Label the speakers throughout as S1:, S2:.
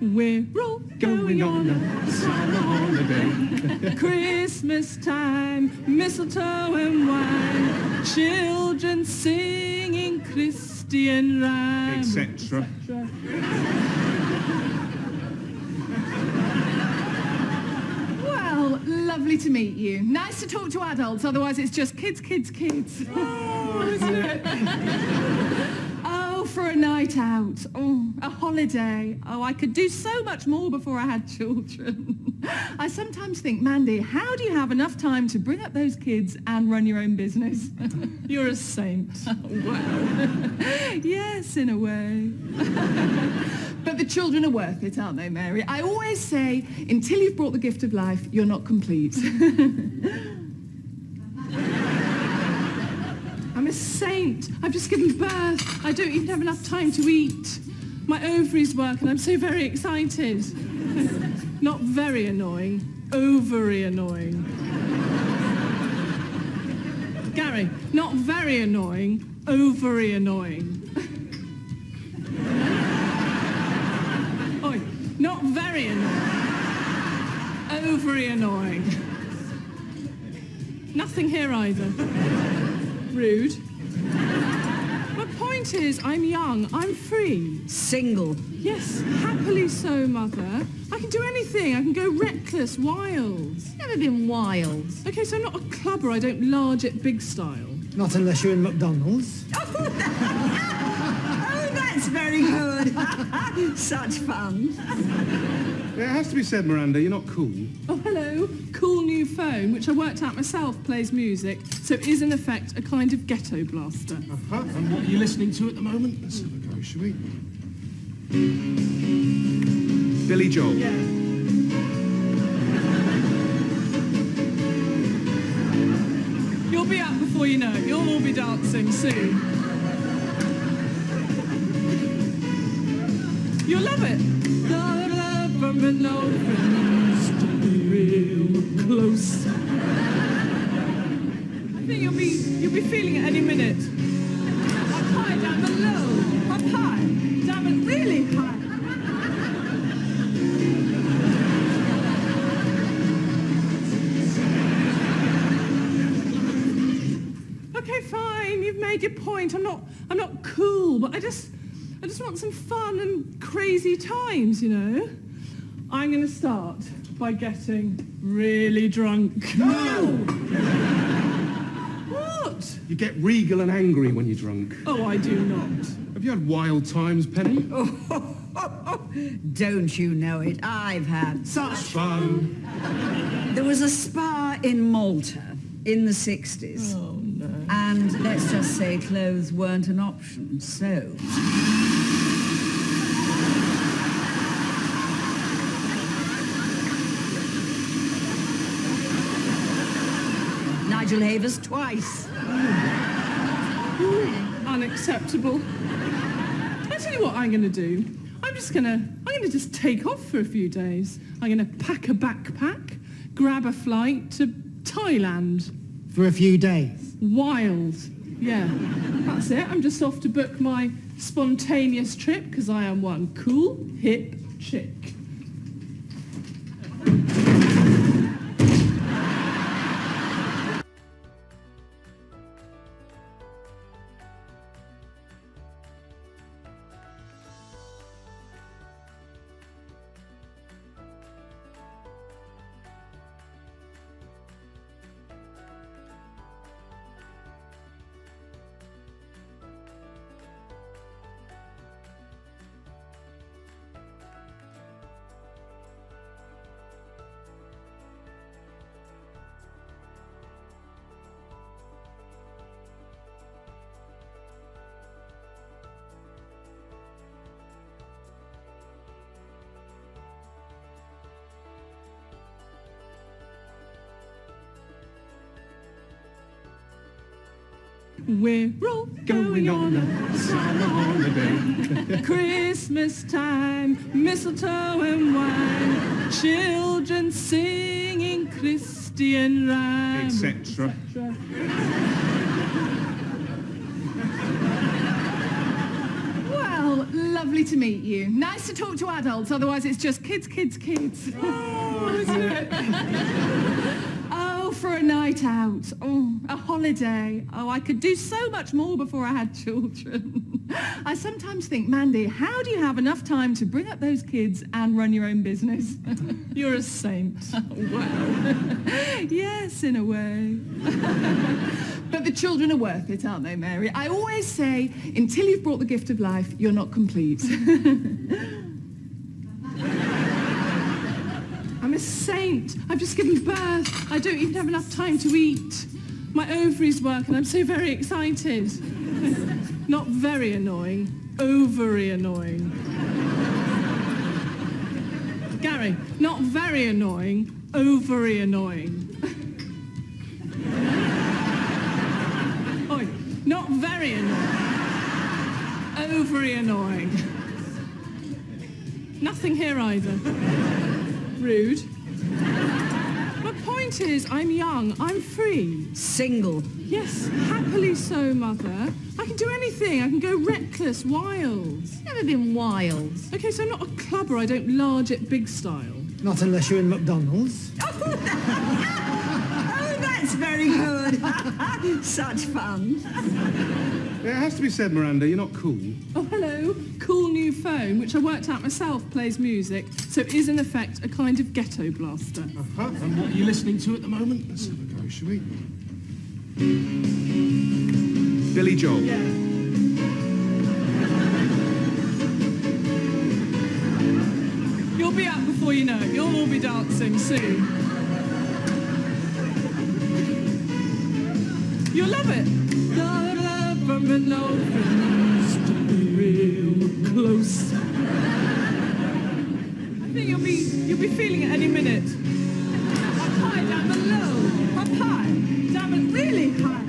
S1: We're all going on a summer holiday. Christmas time, mistletoe and wine, children singing Christian rhymes,
S2: etc.
S1: Well, lovely to meet you. Nice to talk to adults, otherwise it's just kids, kids, kids. Oh, isn't it? Oh, for a night out. Oh, a holiday. Oh, I could do so much more before I had children. I sometimes think, Mandy, how do you have enough time to bring up those kids and run your own business? You're a saint. Wow. Yes, in a way. But the children are worth it, aren't they, Mary? I always say, until you've brought the gift of life, you're not complete. I'm a saint. I've just given birth. I don't even have enough time to eat. My ovaries work and I'm so very excited. Not very annoying, ovary annoying. Gary, not very annoying, ovary annoying. Oi, not very annoying, ovary annoying. Nothing here either. Rude. My point is, I'm young, I'm free.
S3: Single.
S1: Yes, happily so, Mother. I can do anything. I can go reckless, wild.
S3: Never been wild.
S1: Okay, so I'm not a clubber. I don't large it big style.
S4: Not unless you're in McDonald's.
S3: Oh, that's very good. Such fun.
S2: It has to be said, Miranda, you're not cool.
S1: Oh, hello. Cool new phone, which I worked out myself, plays music, so is in effect a kind of ghetto blaster.
S2: And what are you listening to at the moment? Let's have a go, shall we? Billy Joel.
S1: Yeah. You'll be up before you know it. You'll all be dancing soon. You'll love it. From an old friends to be real close. I think you'll be feeling it any minute. Up high, down below. Up high, down and really high. Okay, fine. You've made your point. I'm not cool, but I just want some fun and crazy times, you know. I'm going to start by getting really drunk.
S2: No!
S1: What?
S2: You get regal and angry when you're drunk.
S1: Oh, I do not.
S2: Have you had wild times, Penny?
S3: Don't you know it? I've had
S2: Such fun.
S3: There was a spa in Malta in the 60s.
S1: Oh, no.
S3: And let's just say clothes weren't an option, so... Nigel Havers twice.
S1: Unacceptable. I'll tell you what I'm going to do. I'm going to just take off for a few days. I'm going to pack a backpack, grab a flight to Thailand.
S4: For a few days.
S1: Wild. Yeah, that's it. I'm just off to book my spontaneous trip because I am one cool, hip chick. We're all going on a summer holiday. Christmas time, mistletoe and wine, children singing Christian rhymes,
S2: etc.
S1: Well, Lovely to meet you. Nice to talk to adults, otherwise it's just kids, kids, kids. Oh, isn't it? Oh, for a night out. Oh, a holiday. Oh, I could do so much more before I had children. I sometimes think, Mandy, how do you have enough time to bring up those kids and run your own business?
S5: You're a saint.
S1: Oh, wow. Yes, in a way. But the children are worth it, aren't they, Mary? I always say, until you've brought the gift of life, you're not complete.
S5: I'm a saint. I've just given birth. I don't even have enough time to eat. My ovaries work and I'm so very excited. Not very annoying, ovary annoying. Gary, not very annoying, ovary annoying. Oi, not very annoying, ovary annoying. Nothing here either. Rude. My point is, I'm young, I'm free.
S3: Single.
S5: Yes, happily so, Mother. I can do anything. I can go reckless, wild.
S3: Never been wild.
S5: Okay, so I'm not a clubber. I don't large it big style.
S4: Not unless you're in McDonald's.
S3: Oh, that's very good. Such fun.
S2: It has to be said, Miranda, you're not cool.
S5: Oh, hello. Cool new phone, which I worked out myself, plays music, so it is in effect a kind of ghetto blaster.
S2: Uh-huh. And what are you listening to at the moment? Let's have a go, shall we? Billy Joel.
S5: Yeah. You'll be up before you know it. You'll all be dancing soon. You'll love it. No friends to be real close. I think you'll be feeling it any minute. Up high, down below. Up high, down and really high.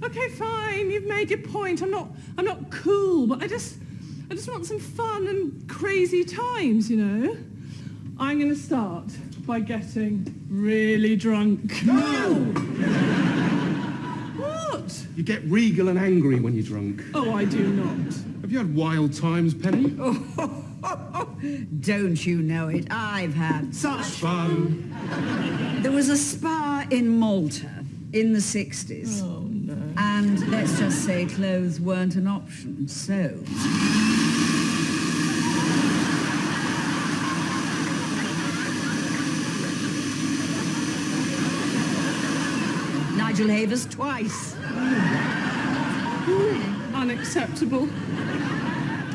S5: Okay, fine. You've made your point. I'm not cool, but I just want some fun and crazy times, you know. I'm going to start by getting really drunk.
S2: No!
S5: What?
S2: You get regal and angry when you're drunk.
S5: Oh, I do not.
S2: Have you had wild times, Penny?
S3: Don't you know it? I've had
S2: Such fun.
S3: There was a spa in Malta in the 60s.
S5: Oh, no.
S3: And let's just say clothes weren't an option, so... Nigel Havers twice.
S5: Unacceptable.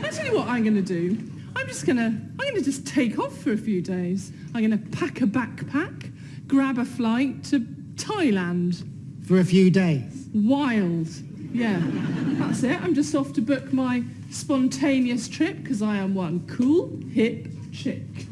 S5: I tell you what I'm going to do. I'm going to just take off for a few days. I'm going to pack a backpack, grab a flight to Thailand.
S4: For a few days.
S5: Wild. Yeah, that's it. I'm just off to book my spontaneous trip because I am one cool, hip chick.